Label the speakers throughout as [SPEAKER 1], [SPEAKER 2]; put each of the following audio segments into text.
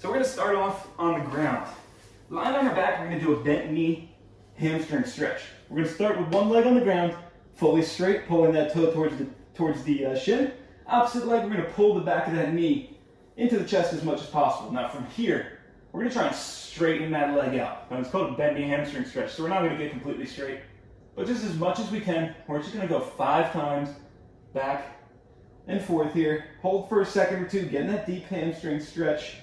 [SPEAKER 1] So we're gonna start off on the ground. Lying on our back, we're gonna do a bent knee hamstring stretch. We're gonna start with one leg on the ground, fully straight, pulling that toe towards the shin. Opposite leg, we're gonna pull the back of that knee into the chest as much as possible. Now from here, we're gonna try and straighten that leg out. Now it's called a bent knee hamstring stretch, so we're not gonna get completely straight, but just as much as we can. We're just gonna go 5 times back and forth here. Hold for a second or two, getting that deep hamstring stretch.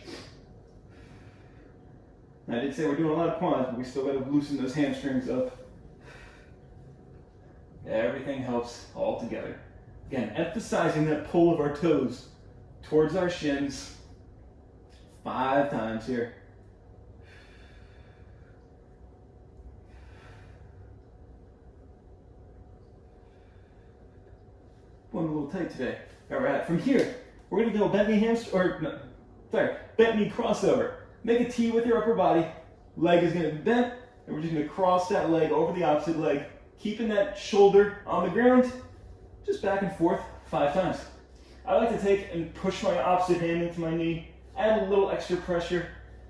[SPEAKER 1] I did say we're doing a lot of quads, but we still gotta loosen those hamstrings up. Everything helps all together. Again, emphasizing that pull of our toes towards our shins. 5 times here. Going a little tight today. All right, from here, we're gonna go bent knee bent knee crossover. Make a T with your upper body. Leg is gonna be bent, and we're just gonna cross that leg over the opposite leg, keeping that shoulder on the ground, just back and forth 5 times. I like to take and push my opposite hand into my knee, add a little extra pressure,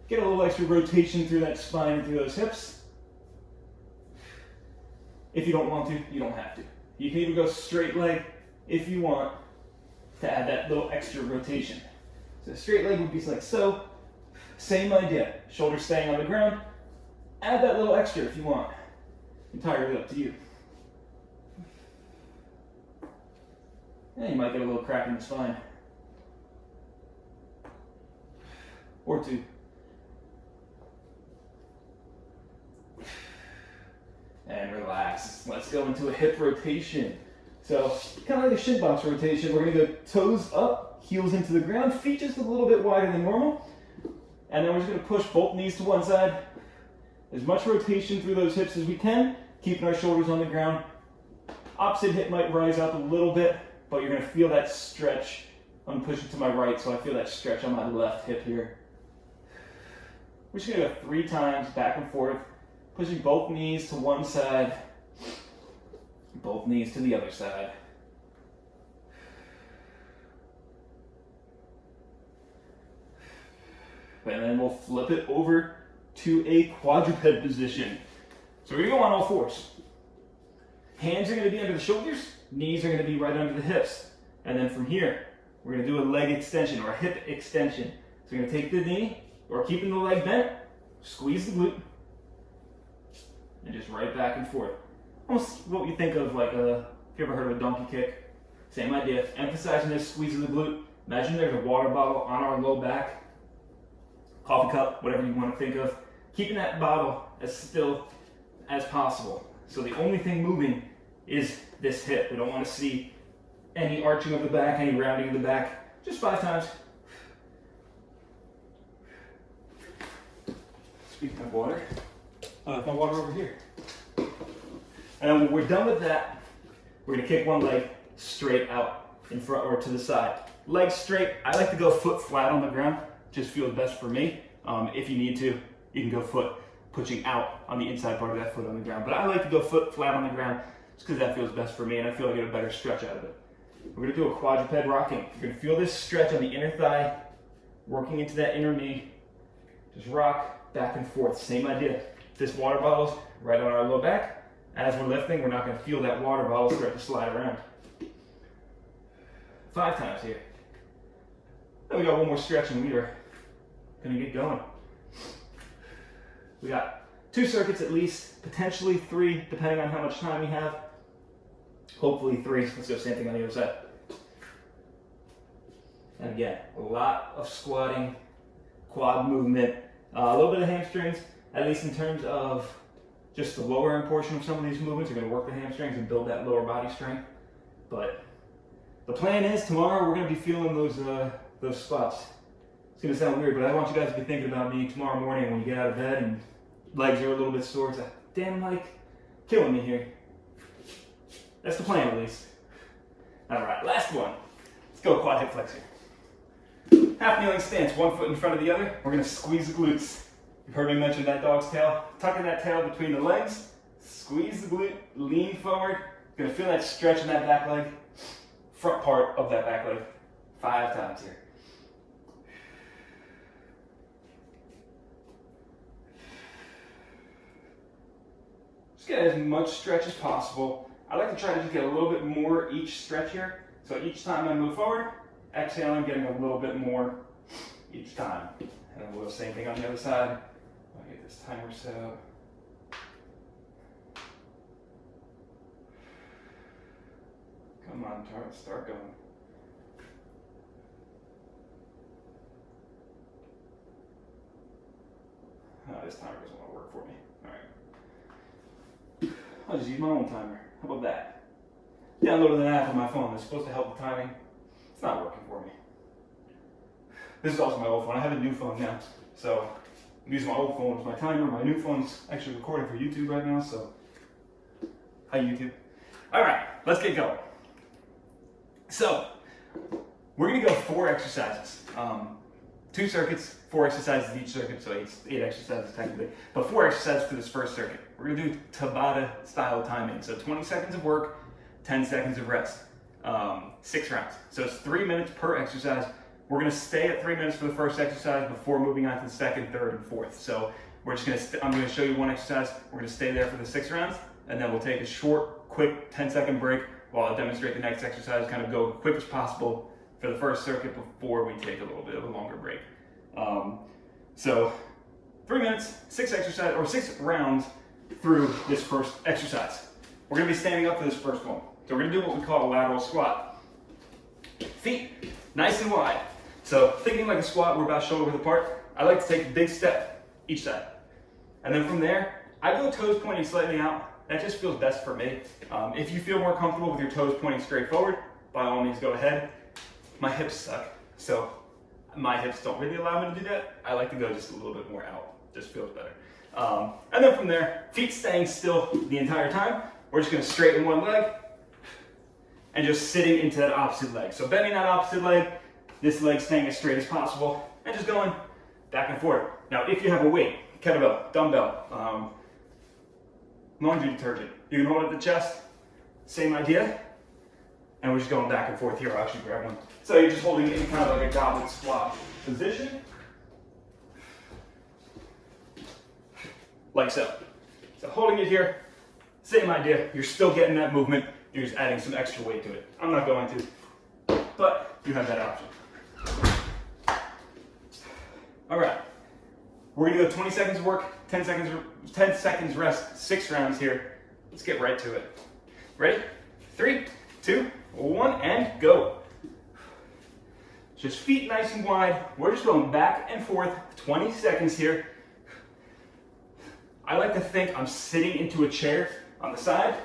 [SPEAKER 1] get a little extra rotation through that spine and through those hips. If you don't want to, you don't have to. You can even go straight leg if you want to add that little extra rotation. So straight leg would be like so. Same idea. Shoulders staying on the ground. Add that little extra if you want. Entirely up to you. And you might get a little crack in the spine. Or 2. And relax. Let's go into a hip rotation. So, kind of like a shin box rotation. We're going to go toes up, heels into the ground, feet just a little bit wider than normal. And then we're just going to push both knees to one side. As much rotation through those hips as we can, keeping our shoulders on the ground. Opposite hip might rise up a little bit, but you're going to feel that stretch. I'm pushing to my right, so I feel that stretch on my left hip here. We're just going to go 3 times back and forth, pushing both knees to one side, both knees to the other side. And then we'll flip it over to a quadruped position. So we're gonna go on all 4s. Hands are gonna be under the shoulders, knees are gonna be right under the hips. And then from here, we're gonna do a leg extension or a hip extension. So we're gonna take the knee, or keeping the leg bent, squeeze the glute, and just right back and forth. Almost what you think of like if you ever heard of a donkey kick, same idea. Emphasizing this squeeze of the glute. Imagine there's a water bottle on our low back, coffee cup, whatever you want to think of. Keeping that bottle as still as possible. So the only thing moving is this hip. We don't want to see any arching of the back, any rounding of the back. Just 5 times. Speaking of water, my water over here. And when we're done with that, we're gonna kick one leg straight out in front or to the side. Leg straight. I like to go foot flat on the ground. Just feels best for me. If you need to, you can go foot pushing out on the inside part of that foot on the ground. But I like to go foot flat on the ground just because that feels best for me and I feel I get a better stretch out of it. We're gonna do a quadruped rocking. You're gonna feel this stretch on the inner thigh, working into that inner knee. Just rock back and forth. Same idea. This water bottle's right on our low back. As we're lifting, we're not gonna feel that water bottle start to slide around. 5 times here. Then we got one more stretch and we are gonna get going. We got 2 circuits at least, potentially 3, depending on how much time we have. Hopefully 3. Let's go same thing on the other side. And again, a lot of squatting, quad movement, a little bit of hamstrings, at least in terms of just the lower end portion of some of these movements. You're gonna work the hamstrings and build that lower body strength. But the plan is tomorrow we're gonna be feeling those squats. It's gonna sound weird, but I want you guys to be thinking about me tomorrow morning when you get out of bed and legs are a little bit sore. It's like, damn, Mike, killing me here. That's the plan, at least. All right, last one. Let's go quad hip flexor. Half kneeling stance, one foot in front of the other. We're gonna squeeze the glutes. You've heard me mention that dog's tail. Tucking that tail between the legs, squeeze the glute, lean forward. You're gonna feel that stretch in that back leg, front part of that back leg. 5 times here. Just get as much stretch as possible. I like to try to just get a little bit more each stretch here. So each time I move forward, exhaling, getting a little bit more each time. And we'll do the same thing on the other side. I'll get this timer set up. Come on, start going. This timer doesn't want to work for me. All right. I'll just use my own timer. How about that? Downloaded an app on my phone that's supposed to help the timing. It's not working for me. This is also my old phone. I have a new phone now. So I'm using my old phone as my timer. My new phone's actually recording for YouTube right now. So, hi YouTube. All right, let's get going. So, we're going to go 4 exercises. 2 circuits, 4 exercises each circuit, so 8 exercises technically, but 4 exercises for this first circuit. We're going to do Tabata style timing, so 20 seconds of work, 10 seconds of rest, 6 rounds. So it's 3 minutes per exercise. We're going to stay at 3 minutes for the first exercise before moving on to the second, third, and fourth. So we're just going to, I'm going to show you one exercise, we're going to stay there for the 6 rounds, and then we'll take a short, quick 10-second break while I demonstrate the next exercise, kind of go as quick as possible for the first circuit before we take a little bit of a longer break. So 3 minutes, 6 rounds through this first exercise. We're going to be standing up for this first one. So we're going to do what we call a lateral squat. Feet nice and wide. So thinking like a squat, we're about shoulder width apart. I like to take a big step each side. And then from there, I go toes pointing slightly out. That just feels best for me. If you feel more comfortable with your toes pointing straight forward, by all means go ahead. My hips suck, so my hips don't really allow me to do that. I like to go just a little bit more out. Just feels better. And then from there, feet staying still the entire time. We're just gonna straighten one leg and just sitting into that opposite leg. So bending that opposite leg, this leg staying as straight as possible, and just going back and forth. Now, if you have a weight, kettlebell, dumbbell, laundry detergent, you can hold it at the chest, same idea, and we're just going back and forth here. I'll actually grab one. So you're just holding it in kind of like a goblet squat position, like so. So holding it here, same idea. You're still getting that movement. You're just adding some extra weight to it. I'm not going to, but you have that option. All right, we're gonna go 20 seconds of work, 10 seconds rest, 6 rounds here. Let's get right to it. Ready? 3, 2, 1, and go. Just feet nice and wide. We're just going back and forth, 20 seconds here. I like to think I'm sitting into a chair on the side.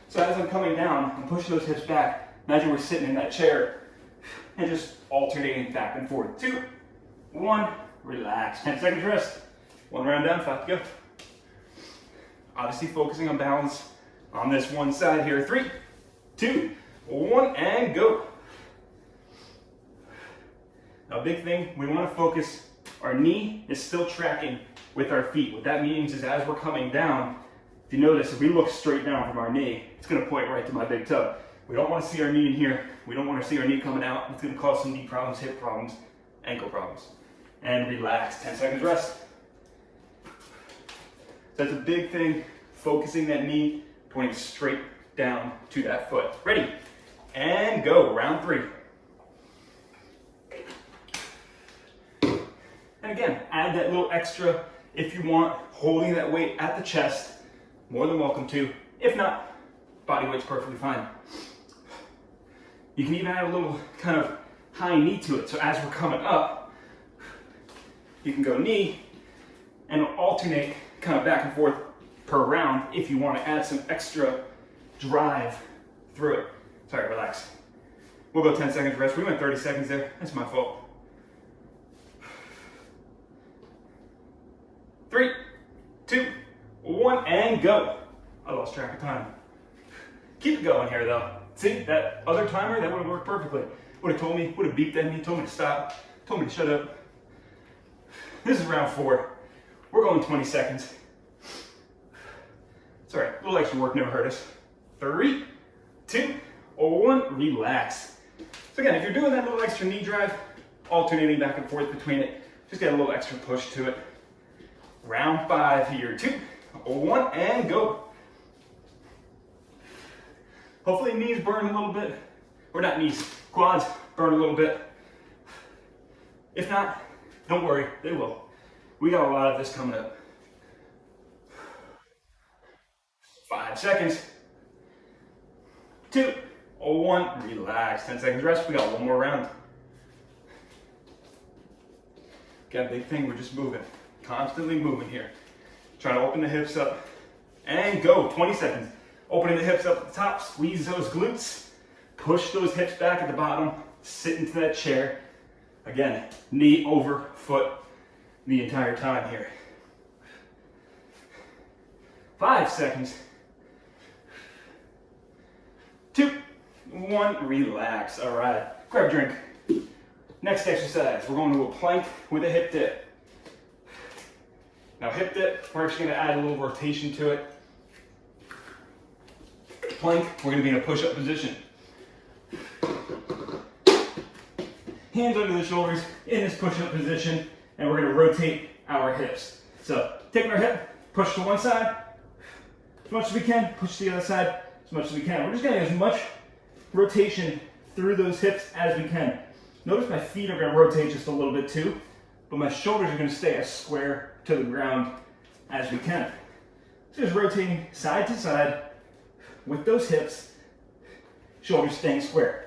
[SPEAKER 1] So as I'm coming down, I'm pushing those hips back. Imagine we're sitting in that chair and just alternating back and forth. 2, 1, relax. 10 seconds rest. 1 round down, 5 to go. Obviously focusing on balance on this one side here. 3, 2, 1, and go. Now, big thing, we want to focus, our knee is still tracking with our feet. What that means is as we're coming down, if you notice, if we look straight down from our knee, it's going to point right to my big toe. We don't want to see our knee in here. We don't want to see our knee coming out. It's going to cause some knee problems, hip problems, ankle problems. And relax, 10 seconds rest. So that's a big thing, focusing that knee, pointing straight down to that foot. Ready? And go, round 3. And again, add that little extra if you want, holding that weight at the chest, more than welcome to. If not, body weight's perfectly fine. You can even add a little kind of high knee to it. So as we're coming up, you can go knee and alternate kind of back and forth per round if you want to add some extra drive through it. Sorry, relax. We'll go 10 seconds rest. We went 30 seconds there. That's my fault. 3, 2, 1, and go. I lost track of time. Keep it going here though. See, that other timer, that would have worked perfectly. Would have told me, would have beeped at me, told me to stop, told me to shut up. This is round 4. We're going 20 seconds. It's all right, a little extra work never hurt us. 3, 2, 1, relax. So again, if you're doing that little extra knee drive, alternating back and forth between it, just get a little extra push to it. Round 5 here, 2, 1, and go. Hopefully knees burn a little bit, or not knees, quads burn a little bit. If not, don't worry, they will. We got a lot of this coming up. 5 seconds. 2, 1, relax. 10 seconds rest. We got one more round. Got a big thing, we're just moving. Constantly moving here. Trying to open the hips up. And go, 20 seconds. Opening the hips up at the top, squeeze those glutes. Push those hips back at the bottom. Sit into that chair. Again, knee over foot the entire time here. 5 seconds. 2, 1, relax. All right, grab a drink. Next exercise, we're going to a plank with a hip dip. Now hip dip, we're actually gonna add a little rotation to it. Plank, we're gonna be in a push-up position. Hands under the shoulders in this push-up position, and we're gonna rotate our hips. So taking our hip, push to one side, as much as we can, push to the other side, as much as we can. We're just getting as much rotation through those hips as we can. Notice my feet are gonna rotate just a little bit too, but my shoulders are gonna stay as square to the ground as we can. So just rotating side to side with those hips, shoulders staying square.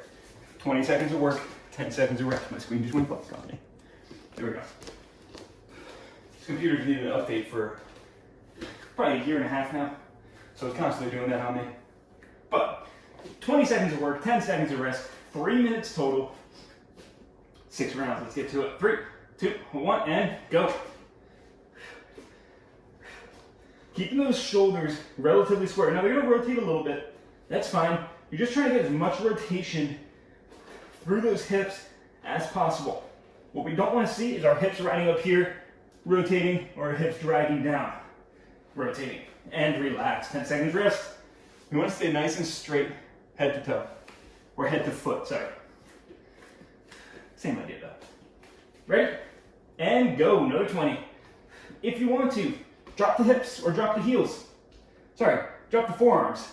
[SPEAKER 1] 20 seconds of work, 10 seconds of rest. My screen just went black on me. There we go. This computer's needed an update for probably a year and a half now, so it's constantly doing that on me. But 20 seconds of work, 10 seconds of rest, 3 minutes total, 6 rounds. Let's get to it. 3, 2, 1, and go. Keeping those shoulders relatively square. Now they're gonna rotate a little bit. That's fine. You're just trying to get as much rotation through those hips as possible. What we don't want to see is our hips riding up here, rotating, or our hips dragging down, rotating. And relax. 10 seconds rest. You want to stay nice and straight, head to toe, or head to foot, sorry. Same idea though. Ready? And go, another 20. If you want to, drop the hips or drop the heels. Sorry, drop the forearms.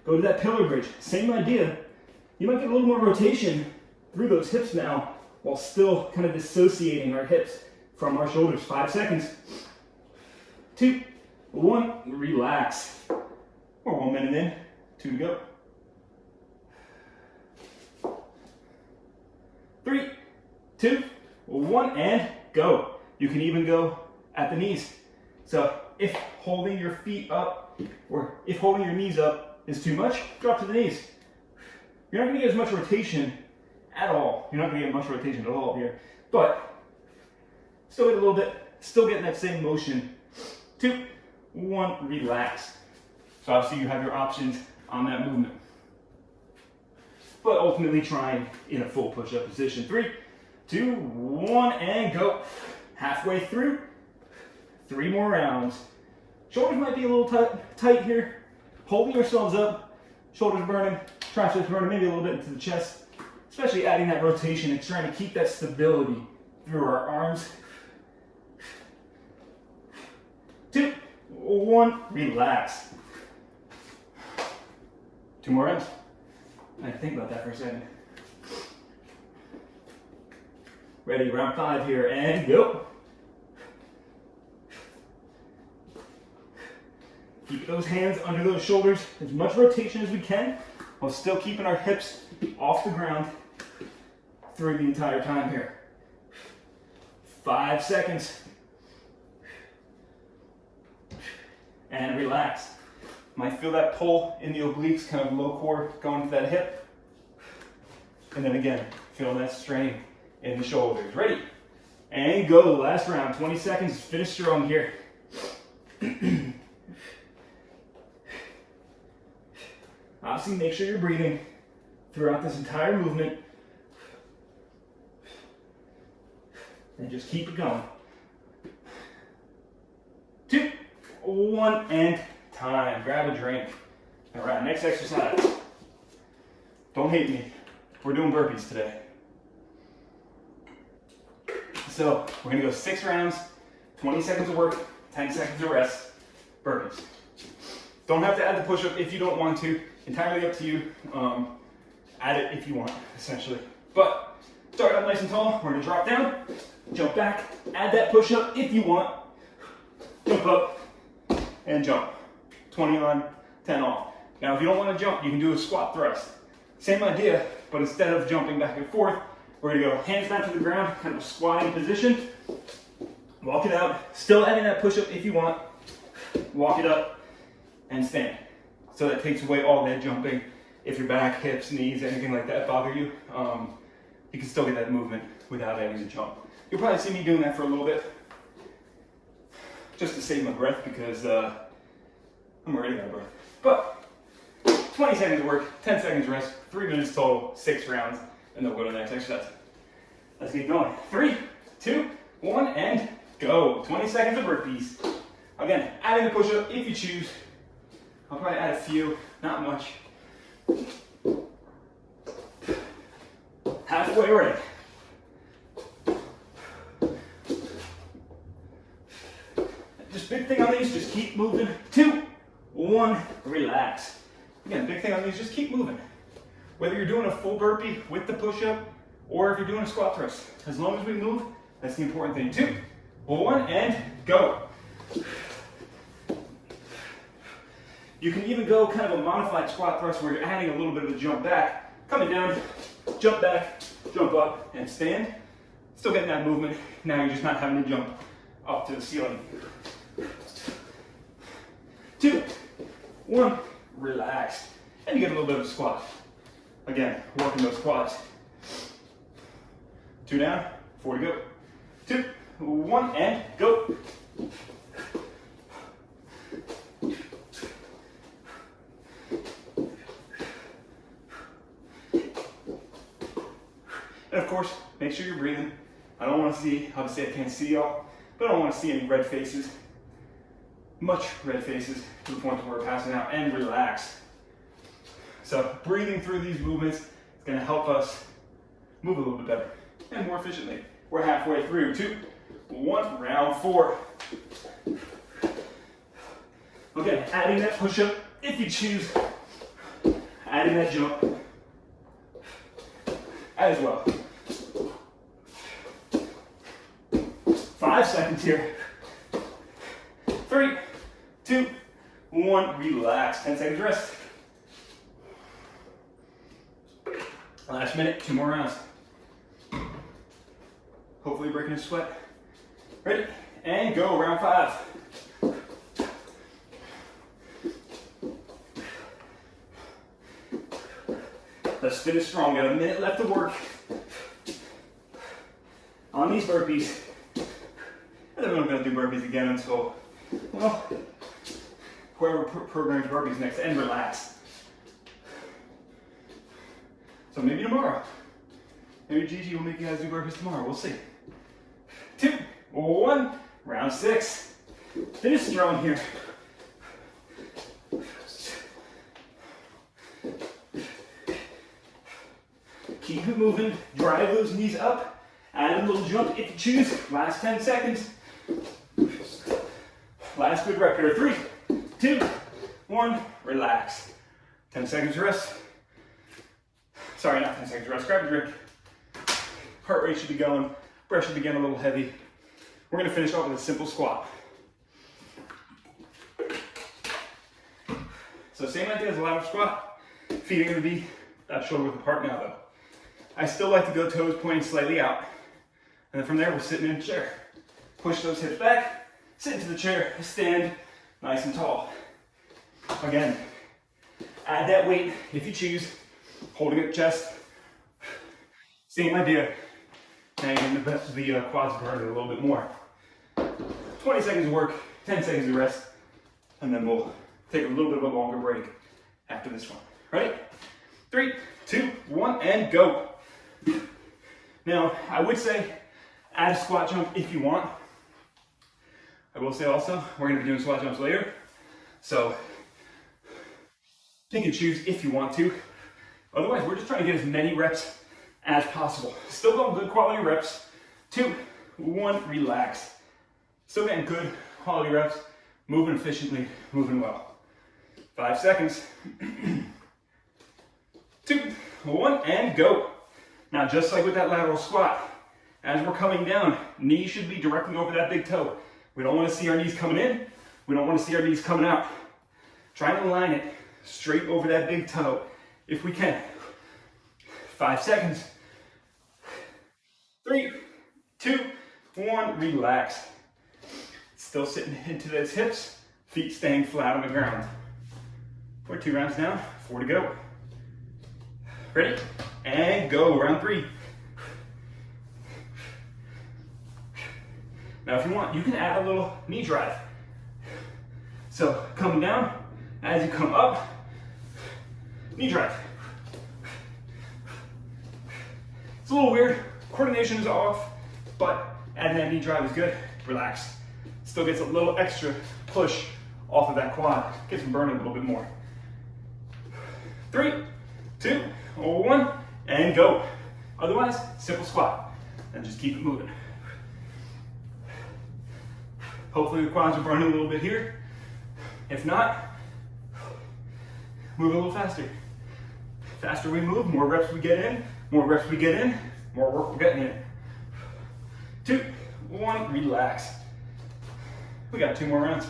[SPEAKER 1] Go to that pillar bridge, same idea. You might get a little more rotation through those hips now while still kind of dissociating our hips from our shoulders. 5 seconds. 2, 1, relax. We're 1 minute in, 2 to go. 3, 2, 1, and go. You can even go at the knees. So if holding your feet up or if holding your knees up is too much, drop to the knees. You're not going to get as much rotation at all. You're not going to get much rotation at all here, but still get a little bit, still getting that same motion. 2, 1, relax. So obviously you have your options on that movement, but ultimately trying in a full push-up position. 3, 2, 1, and go. Halfway through, 3 more rounds. Shoulders might be a little tight here. Holding yourselves up, shoulders burning, triceps burning, maybe a little bit into the chest, especially adding that rotation and trying to keep that stability through our arms. 2, 1, relax. 2 more rounds. I had to think about that for a second. Ready, round 5 here, and go. Keep those hands under those shoulders, as much rotation as we can, while still keeping our hips off the ground through the entire time here. 5 seconds. And relax. Might feel that pull in the obliques, kind of low core going to that hip. And then again, feel that strain in the shoulders. Ready? And go. Last round, 20 seconds. Finish strong here. Obviously, make sure you're breathing throughout this entire movement. And just keep it going. 2, 1, and time. Grab a drink. All right, next exercise. Don't hate me. We're doing burpees today. So we're gonna go 6 rounds, 20 seconds of work, 10 seconds of rest, burpees. Don't have to add the push-up if you don't want to. Entirely up to you. Add it if you want, essentially. But start up nice and tall. We're gonna drop down, jump back, add that push-up if you want. Jump up and jump. 20 on, 10 off. Now, if you don't want to jump, you can do a squat thrust. Same idea, but instead of jumping back and forth, we're gonna go hands down to the ground, kind of a squatting position. Walk it out, still adding that push-up if you want. Walk it up and stand. So that takes away all that jumping. If your back, hips, knees, anything like that bother you, you can still get that movement without adding the jump. You'll probably see me doing that for a little bit, just to save my breath because I'm already out of breath. But 20 seconds of work, 10 seconds rest, 3 minutes total, 6 rounds, and then we'll go to the next exercise. Let's get going. 3, 2, 1, and go. 20 seconds of burpees. Again, adding the push-up if you choose. I'll probably add a few, not much. Halfway ready. Just big thing on these, just keep moving. 2, 1, relax. Again, big thing on these, just keep moving. Whether you're doing a full burpee with the push-up or if you're doing a squat thrust. As long as we move, that's the important thing. 2, 1, and go. You can even go kind of a modified squat thrust where you're adding a little bit of a jump back, coming down, jump back, jump up, and stand. Still getting that movement. Now you're just not having to jump up to the ceiling. 2, 1, relax. And you get a little bit of a squat. Again, working those quads. 2 down, 4 to go. 2, 1, and go. And of course, make sure you're breathing. I don't want to see, obviously I can't see y'all, but I don't want to see any red faces. Much red faces to the point where we're passing out, and relax. So breathing through these movements is going to help us move a little bit better and more efficiently. We're halfway through. 2, 1, round 4. Okay, adding that push-up if you choose. Adding that jump as well. 5 seconds here. 3, 2, 1, relax. 10 seconds rest. Last minute, 2 more rounds. Hopefully breaking a sweat. Ready? And go, round 5. Let's finish strong. Got a minute left to work on these burpees. And then we're not going to do burpees again until, well, whoever programs burpees next, and relax. So maybe tomorrow. Maybe Gigi will make you guys do burpees tomorrow. We'll see. 2, 1, round 6. Finish strong here. Keep it moving. Drive those knees up. Add a little jump if you choose. Last 10 seconds. Last good rep here. 3, 2, 1, relax. 10 seconds rest. Sorry, not 10 seconds rest. Grab a drink. Heart rate should be going. Breath should be getting a little heavy. We're going to finish off with a simple squat. So same idea as a lateral squat. Feet are going to be shoulder width apart now though. I still like to go toes pointing slightly out. And then from there we're sitting in a chair. Push those hips back, sit into the chair, stand nice and tall. Again, add that weight if you choose, holding at chest. Same idea. Now you're getting the quads burning a little bit more. 20 seconds of work, 10 seconds of rest, and then we'll take a little bit of a longer break after this one. Ready? 3, 2, 1, and go. Now, I would say add a squat jump if you want. I will say also, we're going to be doing squat jumps later. So, pick and choose if you want to. Otherwise, we're just trying to get as many reps as possible. Still going good quality reps. 2, 1, relax. Still getting good quality reps, moving efficiently, moving well. 5 seconds. 2, 1, and go. Now, just like with that lateral squat, as we're coming down, knees should be directly over that big toe. We don't want to see our knees coming in. We don't want to see our knees coming out. Try to align it straight over that big toe if we can. 5 seconds. 3, 2, 1, relax. Still sitting into those hips, feet staying flat on the ground. We're 2 rounds down, 4 to go. Ready? And go, round 3. Now if you want, you can add a little knee drive. So coming down, as you come up, knee drive. It's a little weird, coordination is off, but adding that knee drive is good. Relax. Still gets a little extra push off of that quad. Gets them burning a little bit more. 3, 2, 1, and go. Otherwise, simple squat, and just keep it moving. Hopefully the quads are burning a little bit here. If not, move a little faster. Faster we move, more reps we get in, more reps we get in, more work we're getting in. 2, 1, relax. We got 2 more rounds.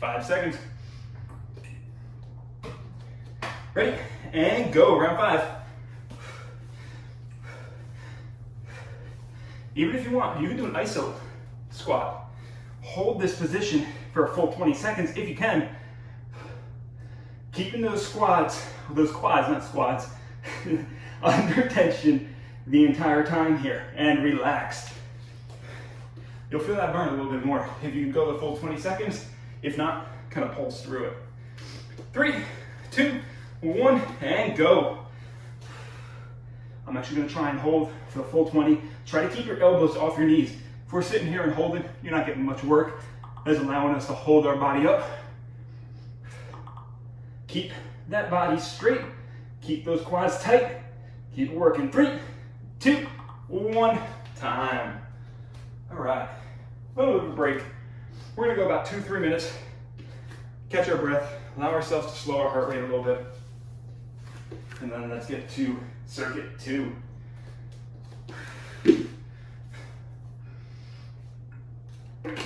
[SPEAKER 1] 5 seconds. Ready? And go, round 5. Even if you want, you can do an iso squat. Hold this position for a full 20 seconds if you can. Keeping those quads, not squats, under tension the entire time here, and relaxed. You'll feel that burn a little bit more if you can go the full 20 seconds. If not, kind of pulse through it. 3, 2, 1, and go. I'm actually going to try and hold for the full 20. Try to keep your elbows off your knees. If we're sitting here and holding, you're not getting much work. That's allowing us to hold our body up. Keep that body straight. Keep those quads tight. Keep it working. 3, 2, 1, time. All right, a little bit of a break. We're gonna go about 2-3 minutes, catch our breath, allow ourselves to slow our heart rate a little bit, and then let's get to circuit 2.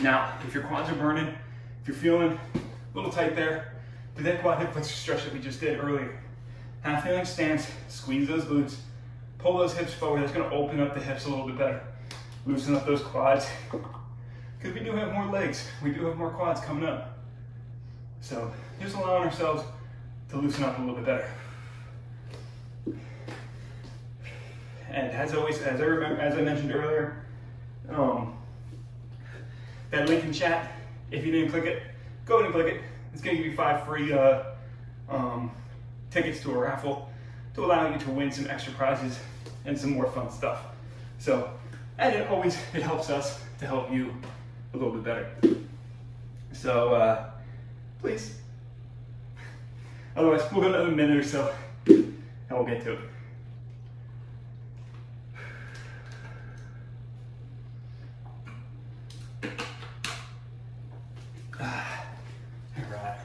[SPEAKER 1] Now, if your quads are burning, if you're feeling a little tight there, do that quad hip flexor stretch that we just did earlier. Half kneeling stance, squeeze those glutes, pull those hips forward. That's gonna open up the hips a little bit better. Loosen up those quads, because we do have more legs. We do have more quads coming up. So just allowing ourselves to loosen up a little bit better. And as always, as I mentioned earlier, that link in chat, if you didn't click it, go ahead and click it. It's gonna give you 5 free tickets to a raffle to allow you to win some extra prizes and some more fun stuff. So, and it helps us to help you a little bit better. So, please. Otherwise, we'll go another minute or so, and we'll get to it. All right.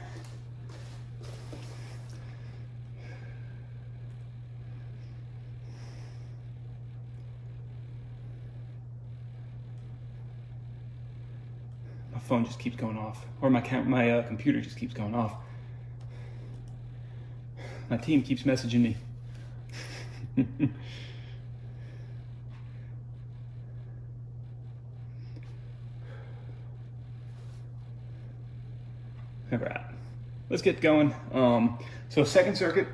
[SPEAKER 1] My phone just keeps going off, or my computer just keeps going off. My team keeps messaging me. All right, let's get going. So second circuit,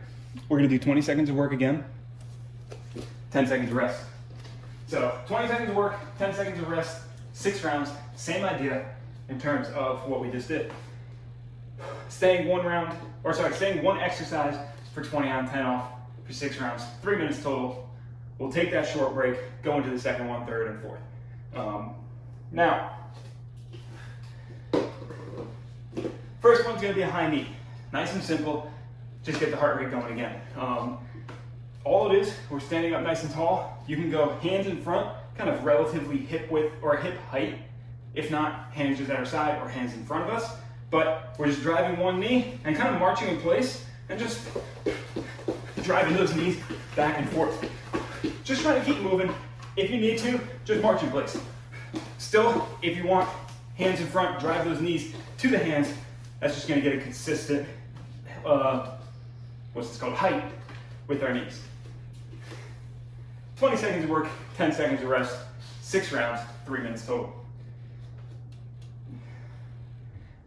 [SPEAKER 1] we're gonna do 20 seconds of work again, 10 seconds of rest. So 20 seconds of work, 10 seconds of rest, 6 rounds, same idea in terms of what we just did. Staying one exercise for 20 on, 10 off for 6 rounds, 3 minutes total. We'll take that short break, go into the second one, third, and fourth. Now, first one's gonna be a high knee. Nice and simple, just get the heart rate going again. All it is, we're standing up nice and tall. You can go hands in front, kind of relatively hip width or hip height. If not, hands just at our side or hands in front of us. but we're just driving one knee and kind of marching in place and just driving those knees back and forth. Just trying to keep moving. If you need to, just march in place. Still, if you want, hands in front, drive those knees to the hands. That's just gonna get a consistent, height with our knees. 20 seconds of work, 10 seconds of rest, 6 rounds, 3 minutes total.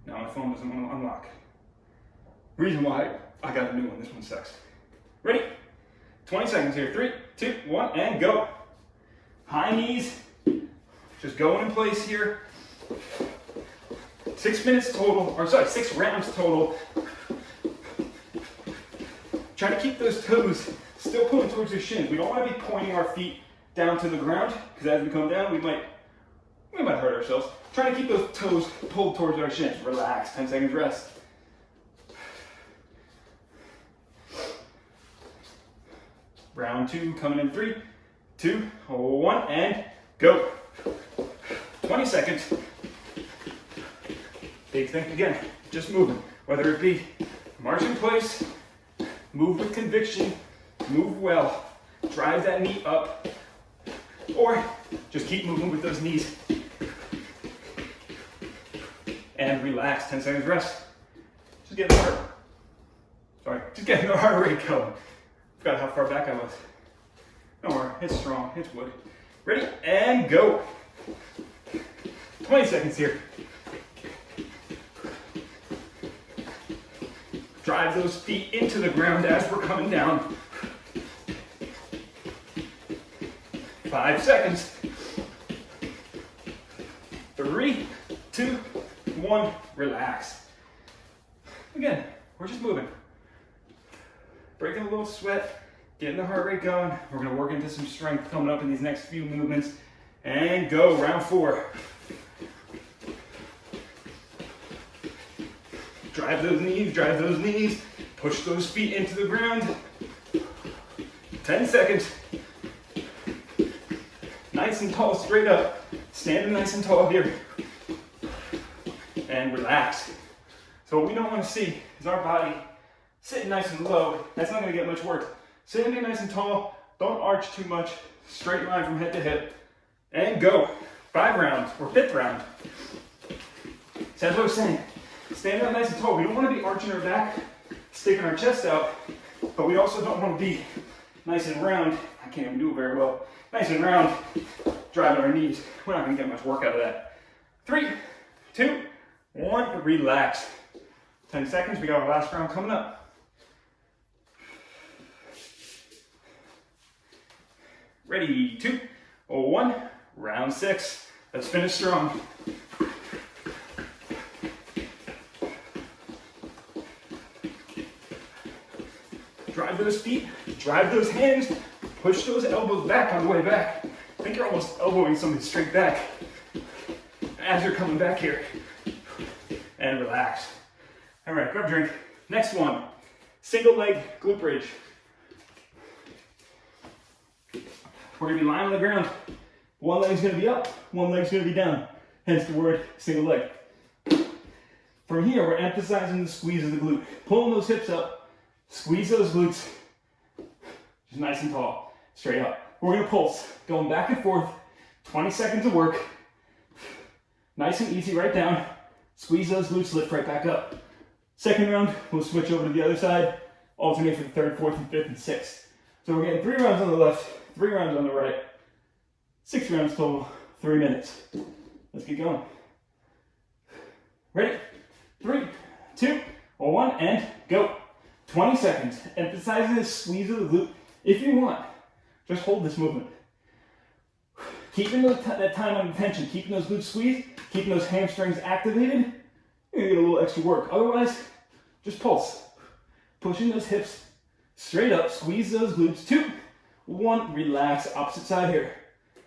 [SPEAKER 1] Now my phone doesn't want to unlock. Reason why, I got a new one, this one sucks. Ready? 20 seconds here, 3, 2, 1, and go. High knees, just going in place here. 6 minutes total, 6 rounds total. Try to keep those toes still pulling towards your shins. We don't want to be pointing our feet down to the ground, because as we come down, we might hurt ourselves. Trying to keep those toes pulled towards our shins. Relax, 10 seconds rest. Round 2 coming in 3, 2, 1, and go. 20 seconds. Big thing again, just moving. Whether it be march in place, move with conviction, move well, drive that knee up, or just keep moving with those knees. And relax, 10 seconds rest. Just getting the heart rate going. Forgot how far back I was. Don't worry, it's strong, it's wood. Ready, and go. 20 seconds here. Drive those feet into the ground as we're coming down. 5 seconds. 3, 2, 1, relax. Again, we're just moving. Breaking a little sweat, getting the heart rate going. We're gonna work into some strength coming up in these next few movements. And go, round 4. Drive those knees, push those feet into the ground. 10 seconds. Nice and tall, straight up. Standing nice and tall here. And relax. So what we don't want to see is our body sitting nice and low. That's not going to get much work. Sitting there nice and tall, don't arch too much. Straight line from head to hip. And go. 5 rounds, or 5th round. So as I was saying, stand up nice and tall. We don't want to be arching our back, sticking our chest out, but we also don't want to be nice and round. I can't even do it very well. Nice and round, driving our knees. We're not going to get much work out of that. 3, 2, 1, relax. 10 seconds, we got our last round coming up. Ready, 2, 1, round 6. Let's finish strong. Drive those feet, drive those hands, push those elbows back on the way back. I think you're almost elbowing something straight back as you're coming back here. And relax. All right, grab a drink. Next one, single leg glute bridge. We're gonna be lying on the ground. One leg's gonna be up, one leg's gonna be down. Hence the word single leg. From here, we're emphasizing the squeeze of the glute. Pulling those hips up, squeeze those glutes. Just nice and tall, straight up. We're gonna pulse, going back and forth, 20 seconds of work. Nice and easy, right down. Squeeze those glutes, lift right back up. Second round, we'll switch over to the other side, alternate for the 3rd, 4th, and 5th, and 6th. So we're getting 3 rounds on the left, 3 rounds on the right, 6 rounds total, 3 minutes. Let's get going. Ready? 3, 2, 1, and go. 20 seconds. Emphasizing the squeeze of the glute. If you want, just hold this movement. Keeping that time on tension, keeping those glutes squeezed, keeping those hamstrings activated, you're gonna get a little extra work. Otherwise, just pulse. Pushing those hips straight up, squeeze those glutes. 2, 1, relax. Opposite side here.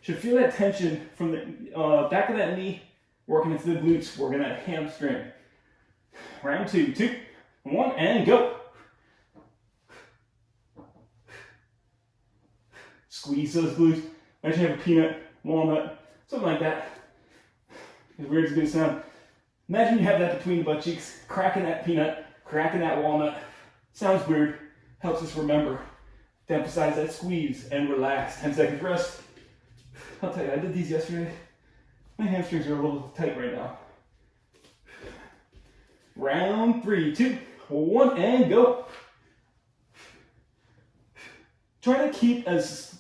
[SPEAKER 1] Should feel that tension from the back of that knee, working into the glutes, working that hamstring. Round 2, 2, 1, and go. Squeeze those glutes. Imagine you have a peanut, walnut, something like that. As weird as it's gonna sound, Imagine you have that between the butt cheeks, cracking that peanut, cracking that walnut. Sounds weird, helps us remember to emphasize that squeeze and relax. 10 seconds rest. I'll tell you, I did these yesterday. My hamstrings are a little tight right now. Round 3, 2, 1, and go. Try to keep as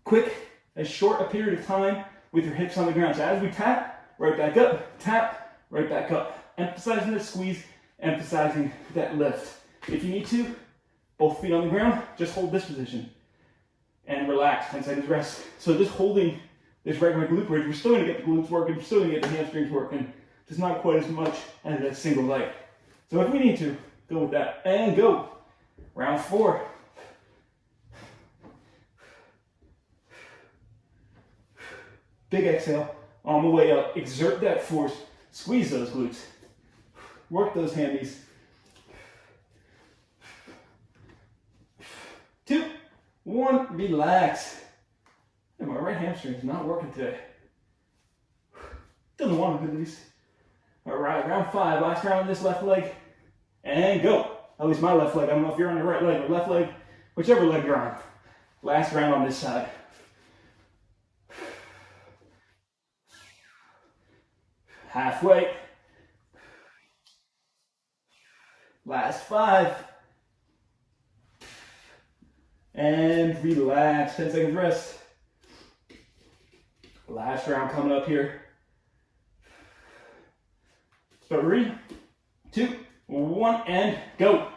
[SPEAKER 1] quick, as short a period of time with your hips on the ground. So as we tap, right back up, tap, right back up. Emphasizing the squeeze, emphasizing that lift. If you need to, both feet on the ground, just hold this position and relax. 10 seconds rest. So just holding this regular glute bridge, we're still going to get the glutes working, we're still going to get the hamstrings working, just not quite as much as that single leg. So if we need to, go with that and go. Round 4. Big exhale on the way up. Exert that force. Squeeze those glutes. Work those hammies. 2, 1, relax. And my right hamstring is not working today. Doesn't want to at least. All right, round 5. Last round on this left leg. And go. At least my left leg. I don't know if you're on your right leg or left leg. Whichever leg you're on. Last round on this side. Halfway. Last 5. And relax. 10 seconds rest. Last round coming up here. 3, 2, 1, and go.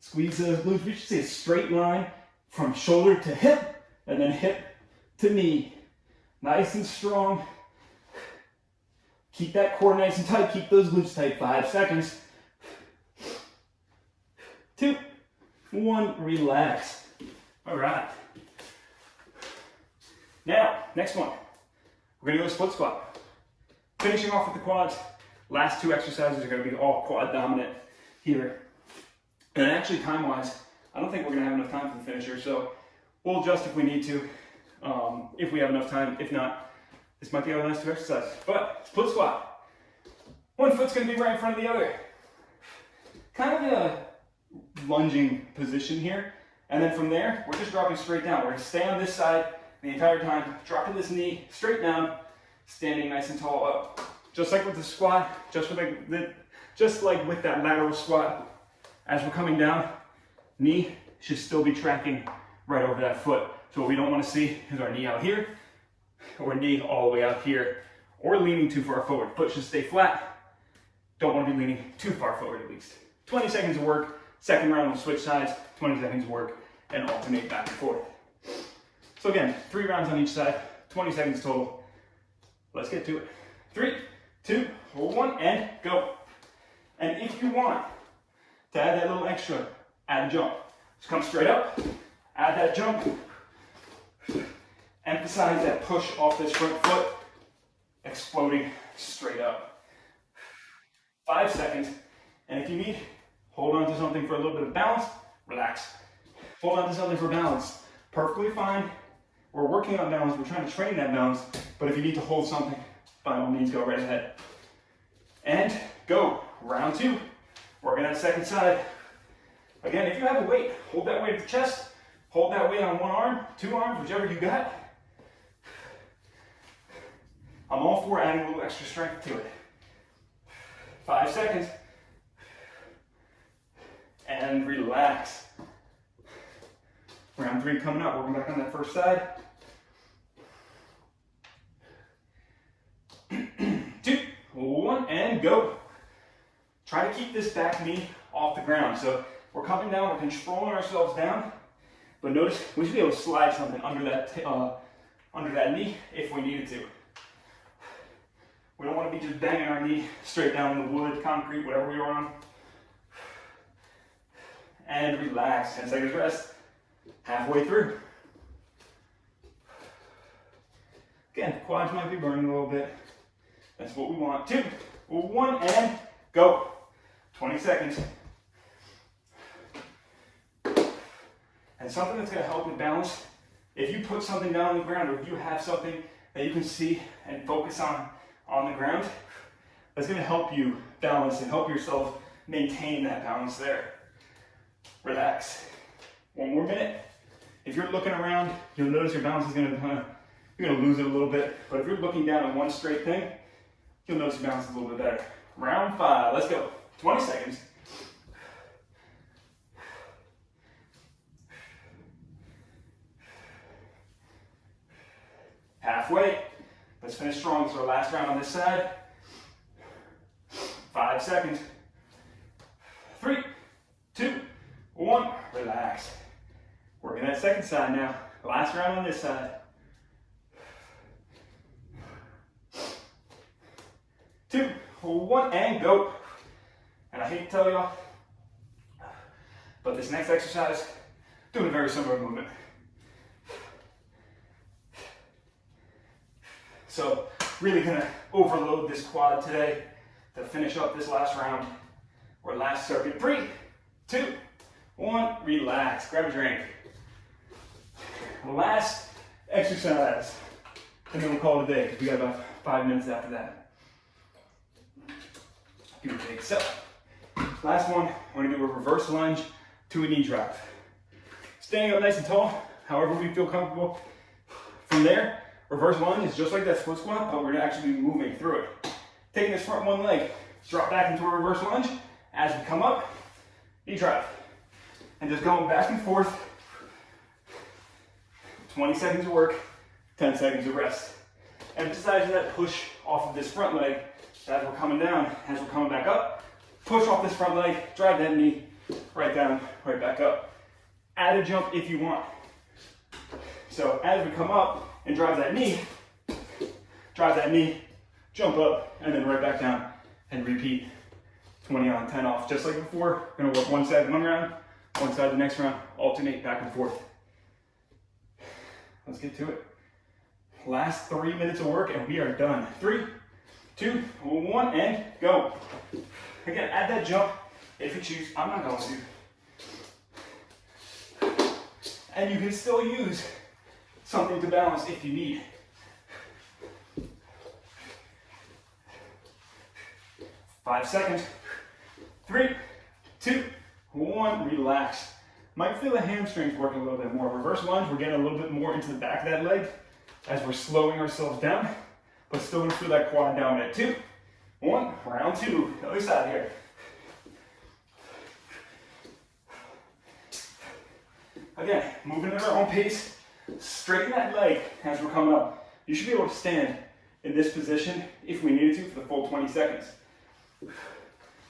[SPEAKER 1] Squeeze those glutes. We should see a straight line from shoulder to hip, and then hip to knee. Nice and strong. Keep that core nice and tight. Keep those glutes tight. 5 seconds. 2, 1, relax. All right. Now, next one. We're gonna go split squat. Finishing off with the quads. Last 2 exercises are gonna be all quad dominant here. And actually, time-wise, I don't think we're gonna have enough time for the finisher, so we'll adjust if we need to. If we have enough time. If not, this might be our last 2 exercises. But split squat. One foot's gonna be right in front of the other. Kind of a lunging position here. And then from there, we're just dropping straight down. We're gonna stay on this side the entire time, dropping this knee straight down, standing nice and tall up. Just like with the squat, just like with that lateral squat. As we're coming down, knee should still be tracking right over that foot. So what we don't want to see is our knee out here, or knee all the way out here, or leaning too far forward. Foot should stay flat. Don't want to be leaning too far forward at least. 20 seconds of work. Second round, we'll switch sides. 20 seconds of work and alternate back and forth. So again, 3 rounds on each side, 20 seconds total. Let's get to it. 3, 2, 1, and go. And if you want to add that little extra, add a jump. Just come straight up, add that jump. Emphasize that push off this front foot, exploding straight up. 5 seconds. And if you need, hold on to something for a little bit of balance, relax. Hold on to something for balance. Perfectly fine. We're working on balance, we're trying to train that balance, but if you need to hold something, by all means, go right ahead. And go. Round 2. Working that second side. Again, if you have a weight, hold that weight at the chest, hold that weight on 1 arm, 2 arms, whichever you got. I'm all for adding a little extra strength to it. 5 seconds. And relax. Round 3 coming up, working back on that first side. 2, 1, and go. Try to keep this back knee off the ground. So we're coming down, we're controlling ourselves down, but notice we should be able to slide something under that knee if we needed to. We don't want to be just banging our knee straight down in the wood, concrete, whatever we are on. And relax. 10 seconds rest. Halfway through. Again, quads might be burning a little bit. That's what we want. 2, 1, and go. 20 seconds. And something that's going to help with balance, if you put something down on the ground or if you have something that you can see and focus on the ground, that's going to help you balance and help yourself maintain that balance there. Relax. One more minute. If you're looking around, you'll notice your balance is going to you're going to lose it a little bit. But if you're looking down at one straight thing, you'll notice your balance is a little bit better. Round 5. Let's go. 20 seconds. Halfway. Let's finish strong. This is our last round on this side. 5 seconds. 3, 2, 1. Relax. Working that second side now. Last round on this side. 2, 1, and go. And I hate to tell y'all, but this next exercise, doing a very similar movement. So really gonna overload this quad today to finish up this last round or last circuit. 3, 2, 1, relax, grab a drink. Last exercise, and then we'll call it a day because we got about 5 minutes after that. Give it a take. So, last one, we're gonna do a reverse lunge to a knee drop. Standing up nice and tall, however we feel comfortable. From there, reverse lunge is just like that split squat, but we're gonna actually be moving through it. Taking this front one leg, drop back into a reverse lunge. As we come up, knee drop. And just going back and forth. 20 seconds of work, 10 seconds of rest. Emphasizing that push off of this front leg as we're coming down, as we're coming back up. Push off this front leg, drive that knee right down, right back up. Add a jump if you want. So as we come up and drive that knee, jump up, and then right back down, and repeat. 20 on, 10 off, just like before. Gonna work one side one round, one side the next round, alternate back and forth. Let's get to it. Last 3 minutes of work and we are done. 3, 2, 1, and go. Again, add that jump if you choose. I'm not going to. And you can still use something to balance if you need. Five seconds. 3, 2, 1, relax. Might feel the hamstrings work a little bit more. Reverse lunge, we're getting a little bit more into the back of that leg as we're slowing ourselves down, but still gonna feel that quad down at 2, 1, round 2, other side here. Again, moving at our own pace, straighten that leg as we're coming up. You should be able to stand in this position if we needed to for the full 20 seconds.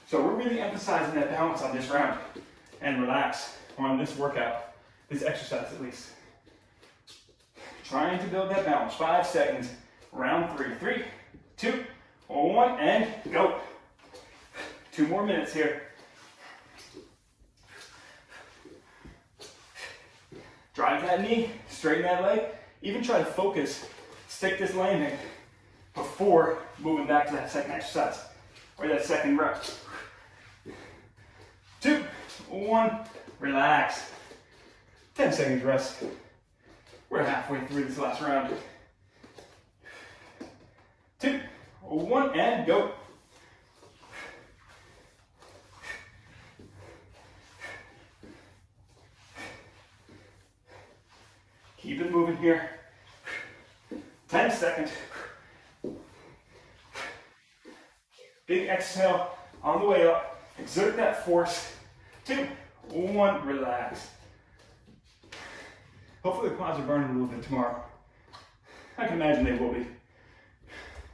[SPEAKER 1] So we're really emphasizing that balance on this round and relax on this workout, this exercise at least. Trying to build that balance. 5 seconds, round 3. 3, 2, 1, and go. 2 more minutes here. Drive that knee, straighten that leg. Even try to focus, stick this landing before moving back to that second exercise or that second rep. 2, 1, relax. 10 seconds rest. We're halfway through this last round. 2, 1, and go. Keep it moving here. 10 seconds. Big exhale on the way up. Exert that force. 2, 1, relax. Hopefully the quads are burning a little bit tomorrow. I can imagine they will be.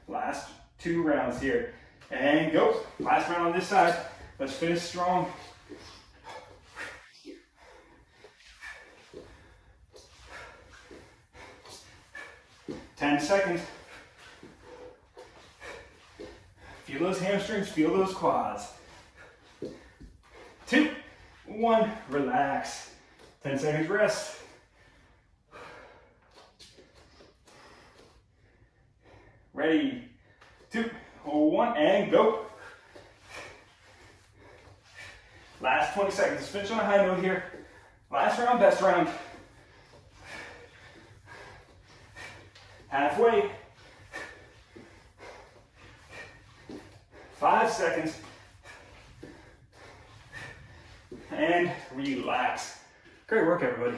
[SPEAKER 1] Last 2 rounds here. And go. Last round on this side. Let's finish strong. Ten seconds. Feel those hamstrings, feel those quads. 2, 1, relax. 10 seconds rest. Ready. 2, 1, and go. Last 20 seconds. Let's finish on a high note here. Last round, best round. Halfway. 5 seconds. And relax. Great work, everybody.